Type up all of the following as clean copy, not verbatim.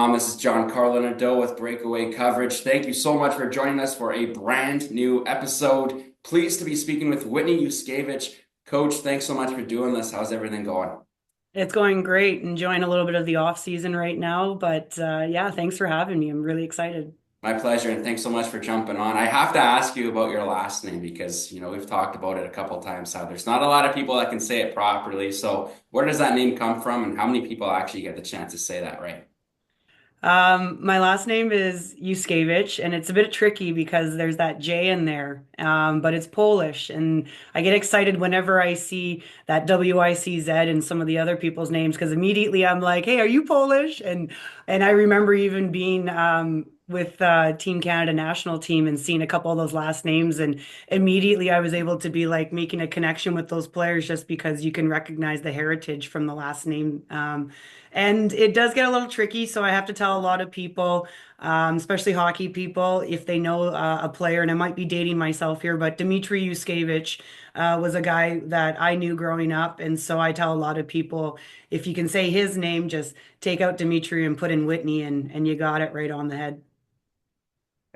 BREAKAWAY.com. This is Giancarlo Nadeau with Breakaway Coverage. Thank you so much for joining us for a brand new episode. Pleased to be speaking with Whitney Juszkiewicz. Coach, thanks so much for doing this. How's everything going? It's going great. Enjoying a little bit of the off season right now, but yeah, thanks for having me. I'm really excited. My pleasure, and thanks so much for jumping on. I have to ask you about your last name because, we've talked about it a couple times how there's not a lot of people that can say it properly. So, where does that name come from, and how many people actually get the chance to say that right? My last name is Juszkiewicz, and it's a bit tricky because there's that J in there, but it's Polish, and I get excited whenever I see that WICZ in some of the other people's names because immediately I'm like, "Hey, are you Polish?" And I remember even being with Team Canada national team and seeing a couple of those last names, and immediately I was able to be like making a connection with those players just because you can recognize the heritage from the last name. And it does get a little tricky, so I have to tell a lot of people, especially hockey people, if they know a player, and I might be dating myself here, but Dmitry Yuskevich was a guy that I knew growing up, and so I tell a lot of people, if you can say his name, just take out Dmitry and put in Whitney, and you got it right on the head.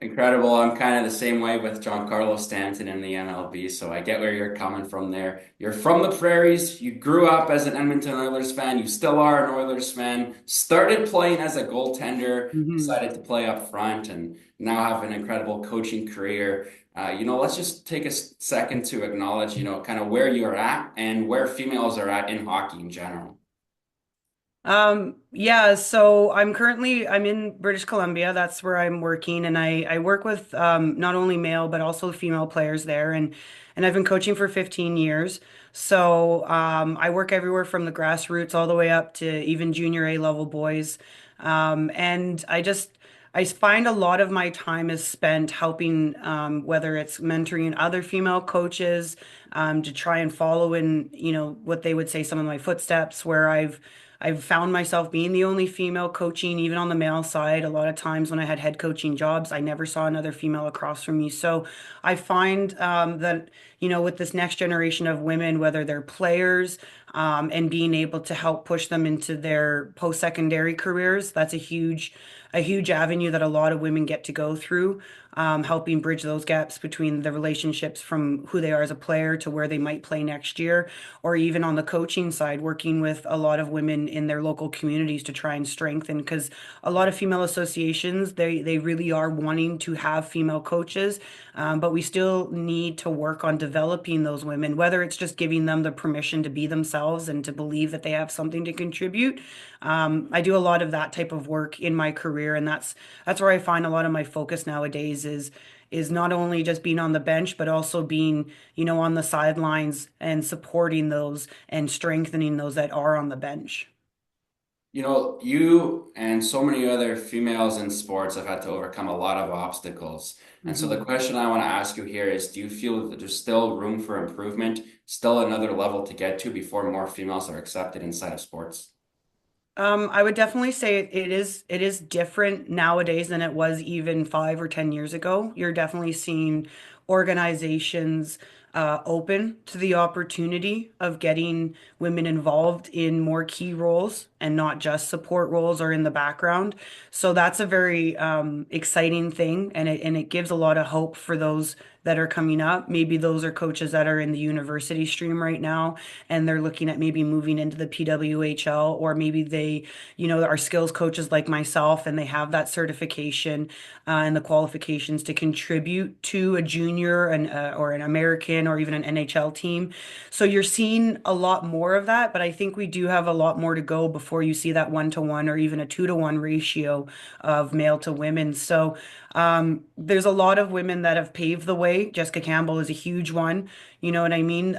Incredible. I'm kind of the same way with Giancarlo Stanton in the MLB, so I get where you're coming from there. You're from the prairies. You grew up as an Edmonton Oilers fan. You still are an Oilers fan. Started playing as a goaltender, Mhm. decided to play up front, and now have an incredible coaching career. Let's just take a second to acknowledge, kind of where you're at and where females are at in hockey in general. Yeah, so I'm in British Columbia. That's where I'm working, and I work with not only male but also female players there, and I've been coaching for 15 years. So I work everywhere from the grassroots all the way up to even junior A level boys. And I find a lot of my time is spent helping, whether it's mentoring other female coaches, to try and follow in, what they would say some of my footsteps, where I've found myself being the only female coaching, even on the male side. A lot of times when I had head coaching jobs, I never saw another female across from me. So I find that, with this next generation of women, whether they're players, and being able to help push them into their post-secondary careers, that's a huge avenue that a lot of women get to go through, helping bridge those gaps between the relationships from who they are as a player to where they might play next year, or even on the coaching side, working with a lot of women in their local communities to try and strengthen. Because a lot of female associations, they really are wanting to have female coaches, but we still need to work on developing those women, whether it's just giving them the permission to be themselves and to believe that they have something to contribute. I do a lot of that type of work in my career, and that's where I find a lot of my focus nowadays is not only just being on the bench, but also being, on the sidelines and supporting those and strengthening those that are on the bench. You and so many other females in sports have had to overcome a lot of obstacles. And so the Mhm. question I want to ask you here is, do you feel that there's still room for improvement, still another level to get to before more females are accepted inside of sports? I would definitely say it is different nowadays than it was even 5 or 10 years ago. You're definitely seeing organizations open to the opportunity of getting women involved in more key roles and not just support roles or in the background. So that's a very exciting thing, and it gives a lot of hope for those that are coming up. Maybe those are coaches that are in the university stream right now and they're looking at maybe moving into the PWHL, or maybe they, are skills coaches like myself and they have that certification and the qualifications to contribute to a junior and or an American or even an NHL team. So you're seeing a lot more of that, but I think we do have a lot more to go before you see that 1-to-1 or even a 2-to-1 ratio of male to women. So there's a lot of women that have paved the way. Jessica Campbell is a huge one. You know what I mean?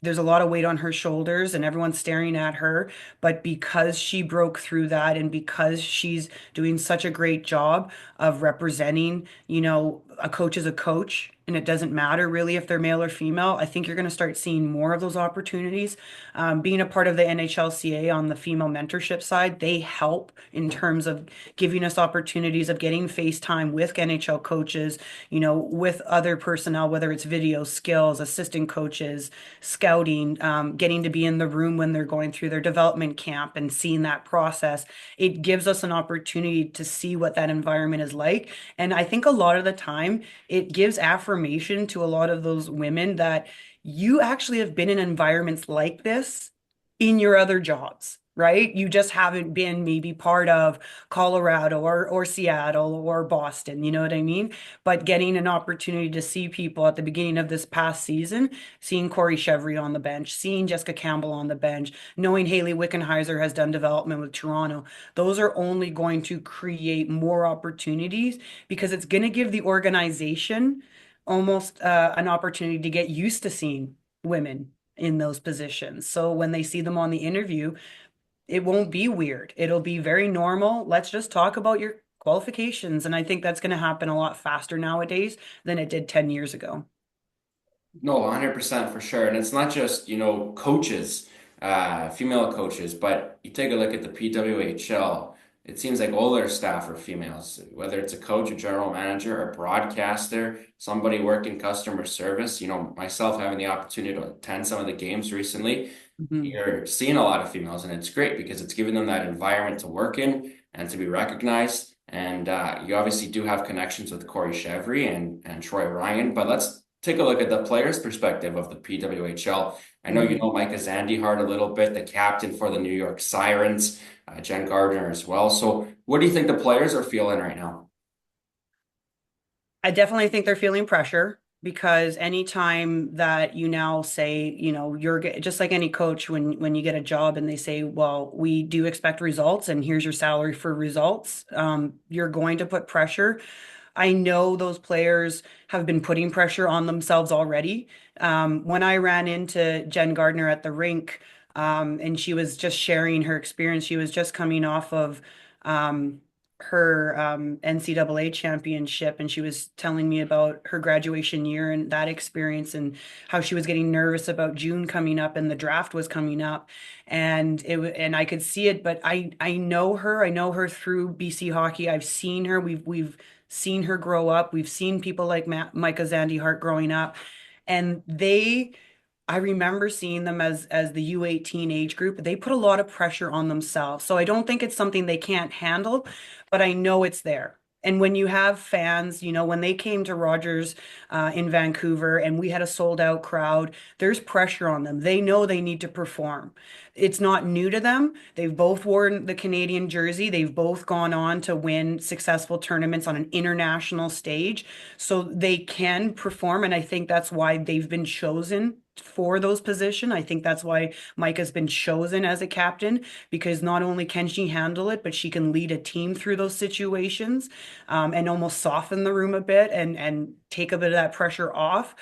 There's a lot of weight on her shoulders and everyone's staring at her. But because she broke through that and because she's doing such a great job of representing, a coach is a coach and it doesn't matter really if they're male or female. I think you're going to start seeing more of those opportunities. Being a part of the NHLCA on the female mentorship side, they help in terms of giving us opportunities of getting FaceTime with NHL coaches, with other personnel, whether it's video skills, assistant coaches, scouting, getting to be in the room when they're going through their development camp and seeing that process. It gives us an opportunity to see what that environment is like. And I think a lot of the time it gives affirmation to a lot of those women that you actually have been in environments like this in your other jobs, right? You just haven't been maybe part of Colorado or Seattle or Boston, you know what I mean? But getting an opportunity to see people at the beginning of this past season, seeing Corey Chevry on the bench, seeing Jessica Campbell on the bench, knowing Haley Wickenheiser has done development with Toronto, those are only going to create more opportunities because it's going to give the organization almost an opportunity to get used to seeing women in those positions. So when they see them on the interview, it won't be weird. It'll be very normal. Let's just talk about your qualifications. And I think that's going to happen a lot faster nowadays than it did 10 years ago. No, 100% for sure. And it's not just, coaches, female coaches, but you take a look at the PWHL. It seems like all their staff are females, whether it's a coach, a general manager, a broadcaster, somebody working customer service. Myself having the opportunity to attend some of the games recently, Mhm. you're seeing a lot of females, and it's great because it's giving them that environment to work in and to be recognized. And you obviously do have connections with Corey Chevry and Troy Ryan, but let's take a look at the player's perspective of the PWHL. I know you Mhm. know Micah Zandyhart a little bit, the captain for the New York Sirens, Jen Gardner as well. So, what do you think the players are feeling right now? I definitely think they're feeling pressure because anytime that you now say, just like any coach when you get a job and they say, well, we do expect results and here's your salary for results, you're going to put pressure. I know those players have been putting pressure on themselves already. When I ran into Jen Gardner at the rink, and she was just sharing her experience, she was just coming off of her NCAA championship, and she was telling me about her graduation year and that experience, and how she was getting nervous about June coming up and the draft was coming up, and I could see it. But I know her. I know her through BC hockey. I've seen her. We've seen her grow up. We've seen people like Micah Zandyhart growing up, and I remember seeing them as the U18 age group. They put a lot of pressure on themselves. So I don't think it's something they can't handle, but I know it's there. And when you have fans, when they came to Rogers in Vancouver and we had a sold out crowd, there's pressure on them. They know they need to perform. It's not new to them. They've both worn the Canadian jersey. They've both gone on to win successful tournaments on an international stage. So they can perform. And I think that's why they've been chosen for those positions. I think that's why Mike has been chosen as a captain, because not only can she handle it, but she can lead a team through those situations, and almost soften the room a bit and take a bit of that pressure off.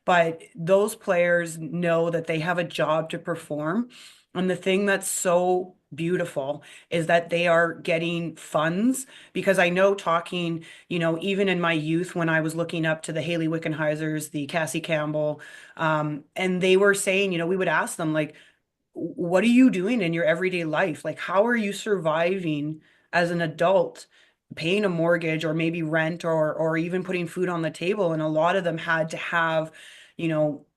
But those players know that they have a job to perform. And the thing that's so beautiful is that they are getting funds, because I know talking, even in my youth when I was looking up to the Haley Wickenheisers, the Cassie Campbell, and they were saying, we would ask them like, what are you doing in your everyday life? Like, how are you surviving as an adult, paying a mortgage or maybe rent or even putting food on the table? And a lot of them had to have,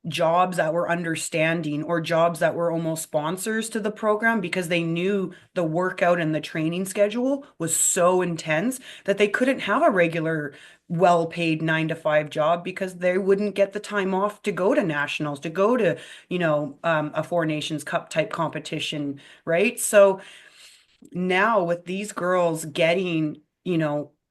jobs that were understanding or jobs that were almost sponsors to the program, because they knew the workout and the training schedule was so intense that they couldn't have a regular well-paid 9 to 5 job, because they wouldn't get the time off to go to nationals, to go to a Four Nations Cup type competition, right? So now with these girls getting,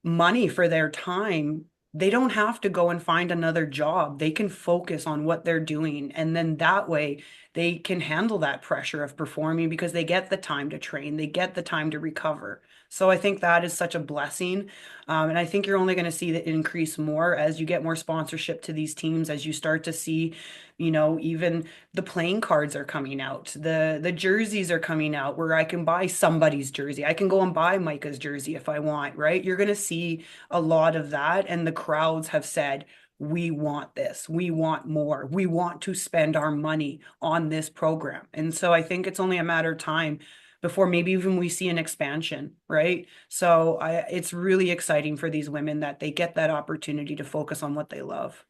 money for their time, they don't have to go and find another job. They can focus on what they're doing. And then that way they can handle that pressure of performing because they get the time to train, they get the time to recover. So I think that is such a blessing. And I think you're only going to see that increase more as you get more sponsorship to these teams, as you start to see, even the playing cards are coming out, the jerseys are coming out where I can buy somebody's jersey. I can go and buy Micah's jersey if I want, right? You're going to see a lot of that, and the crowds have said, we want this, we want more, we want to spend our money on this program. And so I think it's only a matter of time before maybe even we see an expansion, right? So it's really exciting for these women that they get that opportunity to focus on what they love.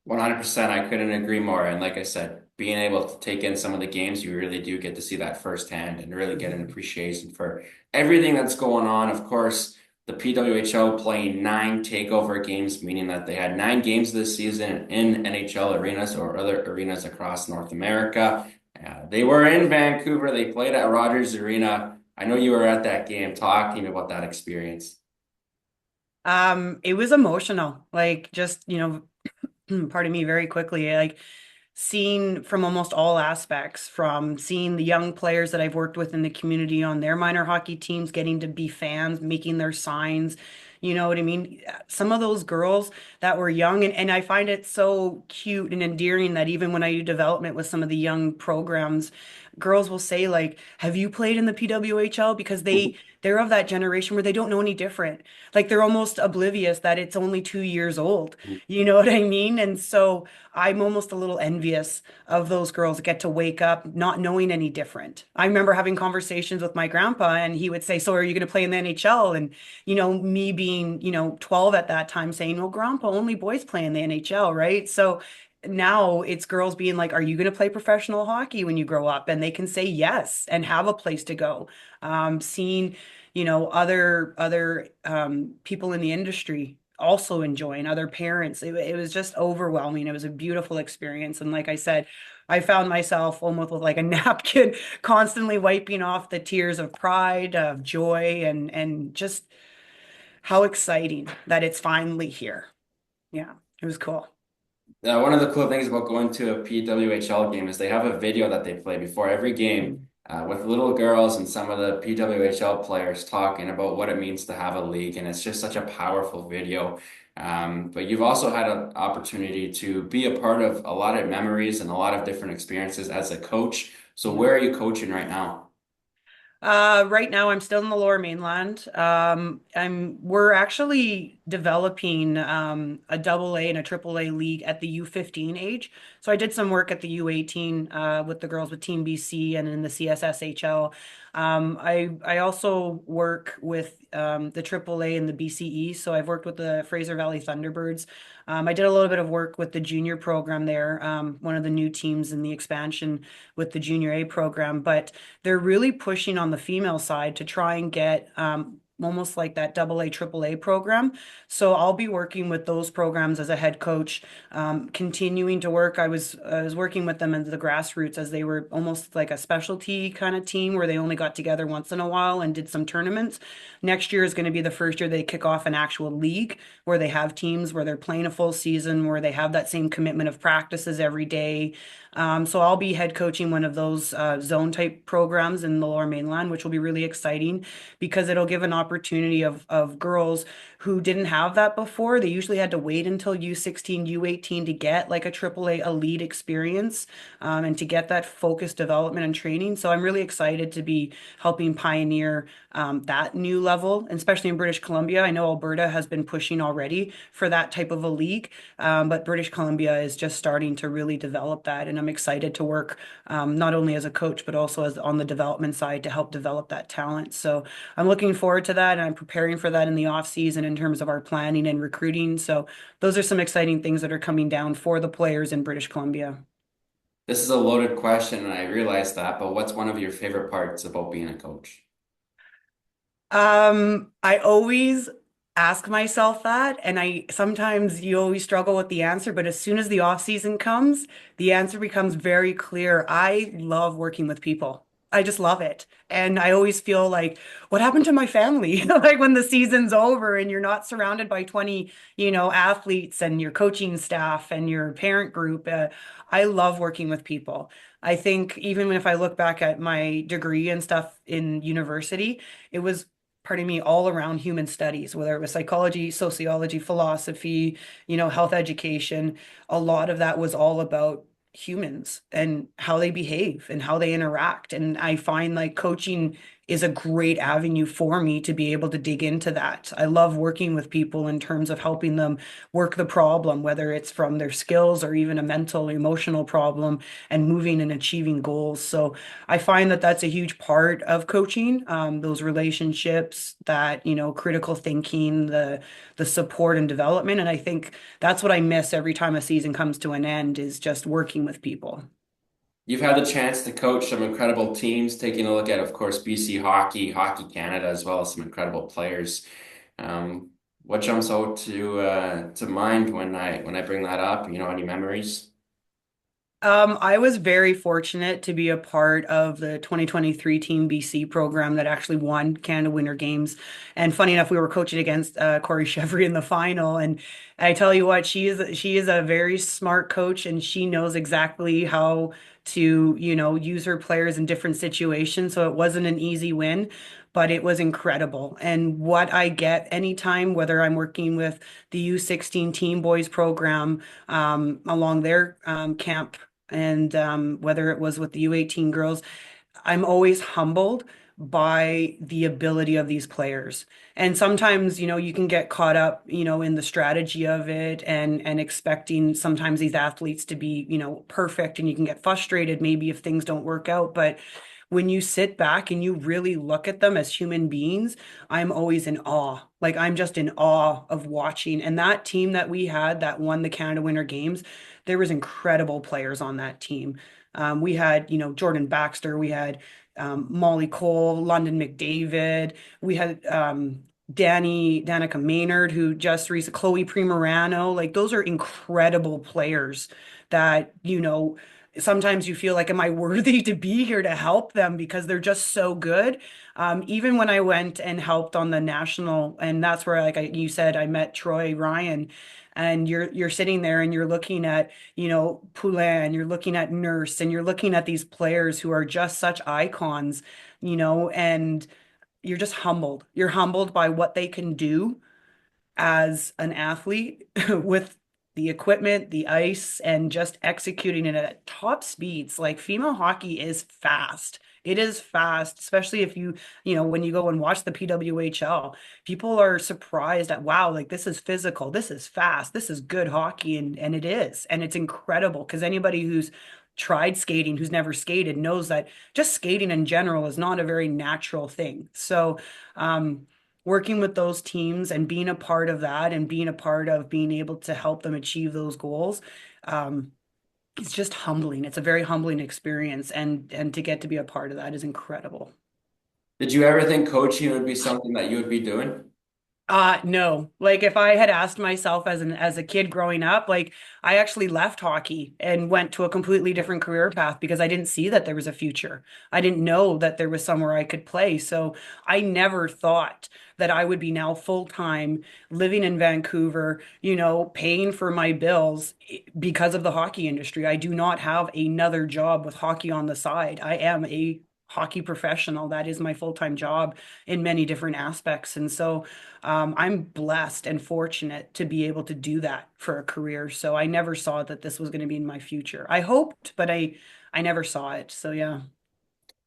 100%. I couldn't agree more. And like I said, being able to take in some of the games, you really do get to see that firsthand and really get an Mhm. appreciation for everything that's going on. Of course, the PWHL playing 9 takeover games, meaning that they had 9 games this season in NHL arenas or other arenas across North America. They were in Vancouver. They played at Rogers Arena. I know you were at that game. Talking about that experience. It was emotional, like just, pardon me, very quickly, like seeing from almost all aspects, from seeing the young players that I've worked with in the community on their minor hockey teams, getting to be fans, making their signs. You know what I mean? Some of those girls that were young, and I find it so cute and endearing that even when I do development with some of the young programs, girls will say like, "Have you played in the PWHL?" Because they're of that generation where they don't know any different. Like they're almost oblivious that it's only 2 years old. You know what I mean? And so I'm almost a little envious of those girls that get to wake up not knowing any different. I remember having conversations with my grandpa, and he would say, "So are you going to play in the NHL?" And, me being, 12 at that time saying, "Well, grandpa, only boys play in the NHL," right? So now it's girls being like, "Are you going to play professional hockey when you grow up?" And they can say yes and have a place to go. Seeing, other people in the industry also enjoying, other parents. It was just overwhelming. It was a beautiful experience. And like I said, I found myself almost with like a napkin, constantly wiping off the tears of pride, of joy, and just how exciting that it's finally here. Yeah, it was cool. One of the cool things about going to a PWHL game is they have a video that they play before every game Mm. with little girls and some of the PWHL players talking about what it means to have a league. And it's just such a powerful video. But you've also had an opportunity to be a part of a lot of memories and a lot of different experiences as a coach. So Yeah. where are you coaching right now? Right now I'm still in the Lower Mainland. We're actually developing a double A and a triple A league at the U15 age. So I did some work at the U18 with the girls with Team BC and in the CSSHL. I also work with the triple A and the BCE. So I've worked with the Fraser Valley Thunderbirds. I did a little bit of work with the junior program there, one of the new teams in the expansion with the junior A program, but they're really pushing on the female side to try and get almost like that double A, triple A program. So I'll be working with those programs as a head coach, continuing to work. I was working with them in the grassroots as they were almost like a specialty kind of team where they only got together once in a while and did some tournaments. Next year is going to be the first year they kick off an actual league where they have teams where they're playing a full season, where they have that same commitment of practices every day. So I'll be head coaching one of those zone type programs in the Lower Mainland, which will be really exciting because it'll give an opportunity of girls who didn't have that before. They usually had to wait until U16, U18 to get like a AAA elite experience and to get that focused development and training. So I'm really excited to be helping pioneer that new level, and especially in British Columbia. I know Alberta has been pushing already for that type of a league, but British Columbia is just starting to really develop that. And I'm excited to work not only as a coach, but also as on the development side to help develop that talent. So I'm looking forward to that. And I'm preparing for that in the off season in terms of our planning and recruiting. So those are some exciting things that are coming down for the players in British Columbia. This is a loaded question, and I realize that, but what's one of your favorite parts about being a coach? I always ask myself that, and I sometimes you always struggle with the answer, but as soon as the off season comes, the answer becomes very clear. I love working with people. I just love it. And I always feel like, what happened to my family? Like when the season's over and you're not surrounded by 20, athletes and your coaching staff and your parent group. I love working with people. I think even if I look back at my degree and stuff in university, it was pardon me, all around human studies, whether it was psychology, sociology, philosophy, health education. A lot of that was all about humans and how they behave and how they interact. And I find like coaching is a great avenue for me to be able to dig into that. I love working with people in terms of helping them work the problem, whether it's from their skills or even a mental, emotional problem, and moving and achieving goals. So I find that that's a huge part of coaching, those relationships, that, critical thinking, the support and development. And I think that's what I miss every time a season comes to an end is just working with people. You've had the chance to coach some incredible teams, taking a look at, of course, BC Hockey, Hockey Canada, as well as some incredible players. Um, what jumps out to mind when I bring that up? Any memories? I was very fortunate to be a part of the 2023 Team BC program that actually won Canada Winter Games. And funny enough, we were coaching against Corey Chevry in the final. And I tell you what, she is a very smart coach, and she knows exactly how to, use her players in different situations. So it wasn't an easy win, but it was incredible. And what I get anytime, whether I'm working with the U16 Team Boys program along their camp, and whether it was with the U18 girls, I'm always humbled by the ability of these players. And sometimes, you can get caught up, in the strategy of it, and expecting sometimes these athletes to be, perfect, and you can get frustrated maybe if things don't work out. But when you sit back and you really look at them as human beings, I'm always in awe. Like I'm just in awe of watching. And that team that we had that won the Canada Winter Games, there was incredible players on that team. We had, Jordan Baxter, we had Molly Cole, London McDavid, we had Danica Maynard, who just recently, Chloe Primerano. Like those are incredible players that, sometimes you feel like, am I worthy to be here to help them because they're just so good? Even when I went and helped on the national, and that's where, like you said, I met Troy Ryan, and you're sitting there and you're looking at, Poulin, you're looking at Nurse, and you're looking at these players who are just such icons, and you're just humbled. You're humbled by what they can do as an athlete with the equipment, the ice, and just executing it at top speeds. Like female hockey is fast. It is fast, especially if when you go and watch the PWHL, people are surprised at, wow, like this is physical, this is fast, this is good hockey, and it is. And it's incredible because anybody who's tried skating, who's never skated, knows that just skating in general is not a very natural thing. So, working with those teams and being a part of that and being a part of being able to help them achieve those goals, um, it's just humbling. It's a very humbling experience, and to get to be a part of that is incredible. Did you ever think coaching would be something that you would be doing? No. Like if I had asked myself as a kid growing up, like I actually left hockey and went to a completely different career path because I didn't see that there was a future. I didn't know that there was somewhere I could play. So I never thought that I would be now full time living in Vancouver, paying for my bills because of the hockey industry. I do not have another job with hockey on the side. I am a hockey professional. That is my full-time job in many different aspects. And so I'm blessed and fortunate to be able to do that for a career. So I never saw that this was going to be in my future. I hoped, but I never saw it. So yeah.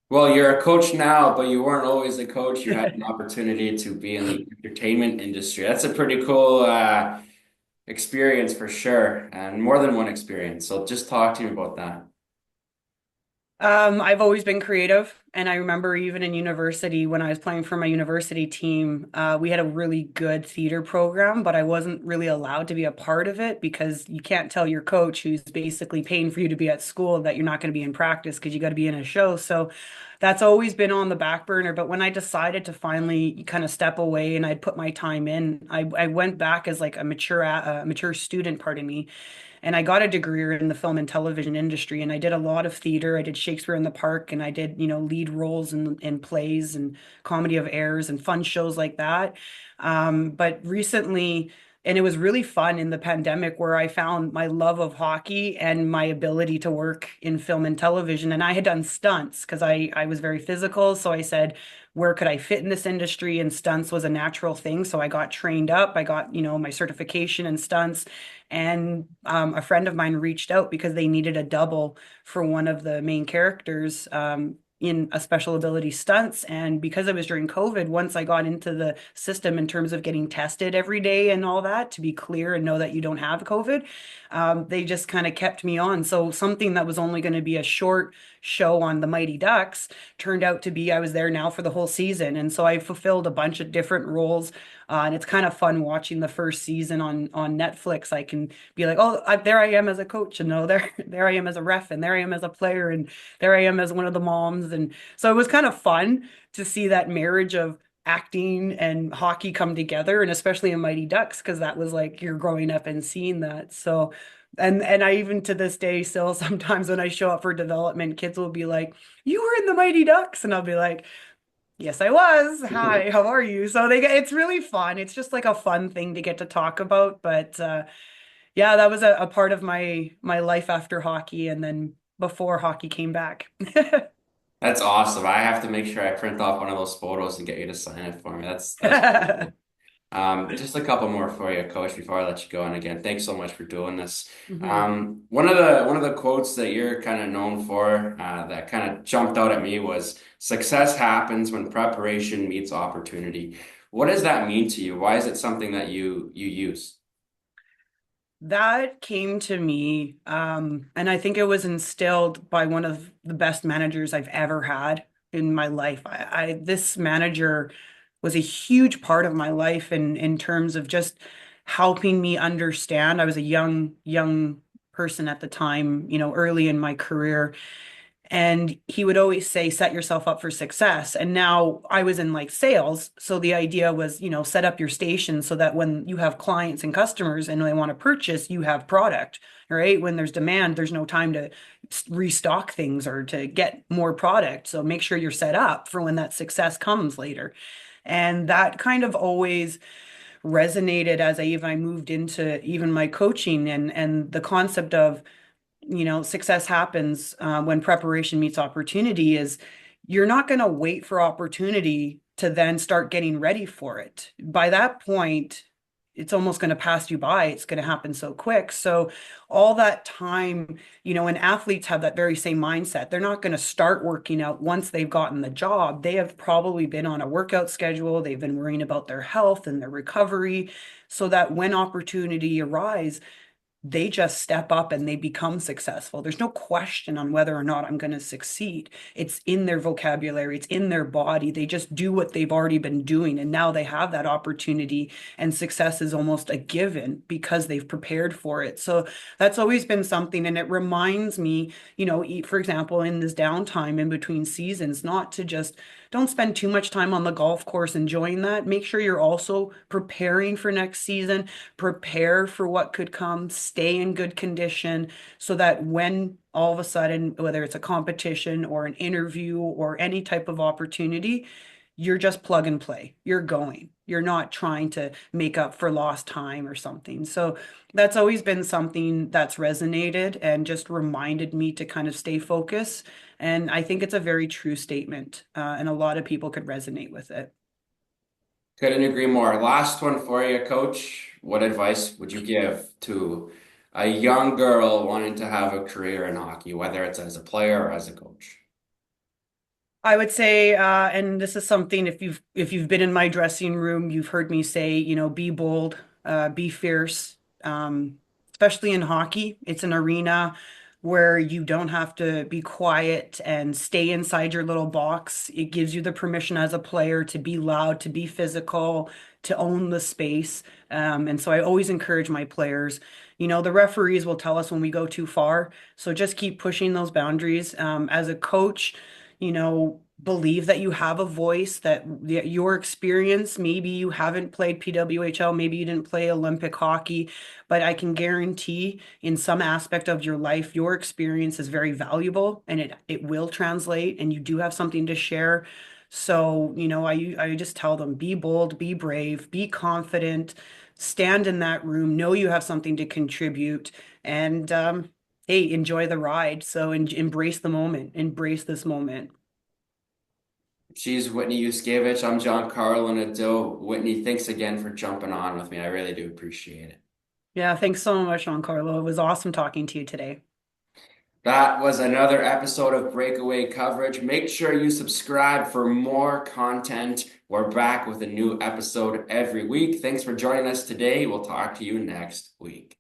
Well, you're a coach now, but you weren't always a coach. You had an opportunity to be in the entertainment industry. That's a pretty cool experience for sure, and more than one experience. So just talk to me about that. I've always been creative, and I remember even in university when I was playing for my university team, we had a really good theater program, but I wasn't really allowed to be a part of it because you can't tell your coach who's basically paying for you to be at school that you're not going to be in practice because you got to be in a show. So that's always been on the back burner. But when I decided to finally kind of step away and I'd put my time in, I went back as like a mature student, pardon me, and I got a degree in the film and television industry. And I did a lot of theater. I did Shakespeare in the Park, and I did, lead roles in plays and comedy of errors and fun shows like that. But recently, and it was really fun in the pandemic where I found my love of hockey and my ability to work in film and television. And I had done stunts because I was very physical. So I said, where could I fit in this industry? And stunts was a natural thing. So I got trained up. I got, my certification in stunts. And a friend of mine reached out because they needed a double for one of the main characters. in a special ability stunts. And because it was during COVID, once I got into the system in terms of getting tested every day and all that to be clear and know that you don't have COVID, they just kind of kept me on. So something that was only going to be a short show on the Mighty Ducks turned out to be I was there now for the whole season. And so I fulfilled a bunch of different roles. And it's kind of fun watching the first season on Netflix. I can be like, oh, there I am as a coach, and no, there I am as a ref, and there I am as a player, and there I am as one of the moms. And so it was kind of fun to see that marriage of acting and hockey come together, and especially in Mighty Ducks, because that was like you're growing up and seeing that. So, and I even to this day still sometimes when I show up for development, kids will be like, "You were in the Mighty Ducks," and I'll be like, "Yes, I was. Hi, how are you?" So they get it's really fun. It's just like a fun thing to get to talk about. But yeah, that was a part of my life after hockey and then before hockey came back. That's awesome. I have to make sure I print off one of those photos and get you to sign it for me. That's pretty cool. Just a couple more for you, Coach, before I let you go. And again, thanks so much for doing this. Mhm. One of the quotes that you're kind of known for, that kind of jumped out at me was success happens when preparation meets opportunity. What does that mean to you? Why is it something that you use? That came to me, and I think it was instilled by one of the best managers I've ever had in my life. This manager was a huge part of my life in terms of just helping me understand. I was a young person at the time, early in my career. And he would always say, set yourself up for success. And now I was in like sales. So the idea was, set up your station so that when you have clients and customers and they want to purchase, you have product, right? When there's demand, there's no time to restock things or to get more product. So make sure you're set up for when that success comes later. And that kind of always resonated as I moved into even my coaching and the concept of success happens when preparation meets opportunity is you're not going to wait for opportunity to then start getting ready for it. By that point, it's almost going to pass you by. It's going to happen so quick. So all that time, and athletes have that very same mindset. They're not going to start working out once they've gotten the job. They have probably been on a workout schedule. They've been worrying about their health and their recovery so that when opportunity arises, they just step up and they become successful. There's no question on whether or not I'm going to succeed. It's in their vocabulary, it's in their body. They just do what they've already been doing. And now they have that opportunity, and success is almost a given because they've prepared for it. So that's always been something. And it reminds me, for example, in this downtime in between seasons, not to just don't spend too much time on the golf course enjoying that. Make sure you're also preparing for next season, prepare for what could come, stay in good condition so that when all of a sudden, whether it's a competition or an interview or any type of opportunity, you're just plug and play. You're going. You're not trying to make up for lost time or something. So that's always been something that's resonated and just reminded me to kind of stay focused. And I think it's a very true statement, and a lot of people could resonate with it. Couldn't agree more. Last one for you, Coach. What advice would you give to a young girl wanting to have a career in hockey, whether it's as a player or as a coach? I would say, and this is something if you've been in my dressing room, you've heard me say, be bold, be fierce. Especially in hockey, it's an arena where you don't have to be quiet and stay inside your little box. It gives you the permission as a player to be loud, to be physical, to own the space. And so I always encourage my players. The referees will tell us when we go too far. So just keep pushing those boundaries. As a coach, believe that you have a voice, that your experience, maybe you haven't played PWHL, maybe you didn't play Olympic hockey, but I can guarantee in some aspect of your life, your experience is very valuable and it will translate and you do have something to share. So, I just tell them, be bold, be brave, be confident, stand in that room, know you have something to contribute, and hey, enjoy the ride. So embrace the moment, embrace this moment. She's Whitney Juszkiewicz. I'm Giancarlo Nadeau. Whitney, thanks again for jumping on with me. I really do appreciate it. Yeah, thanks so much, Giancarlo. It was awesome talking to you today. That was another episode of Breakaway Coverage. Make sure you subscribe for more content. We're back with a new episode every week. Thanks for joining us today. We'll talk to you next week.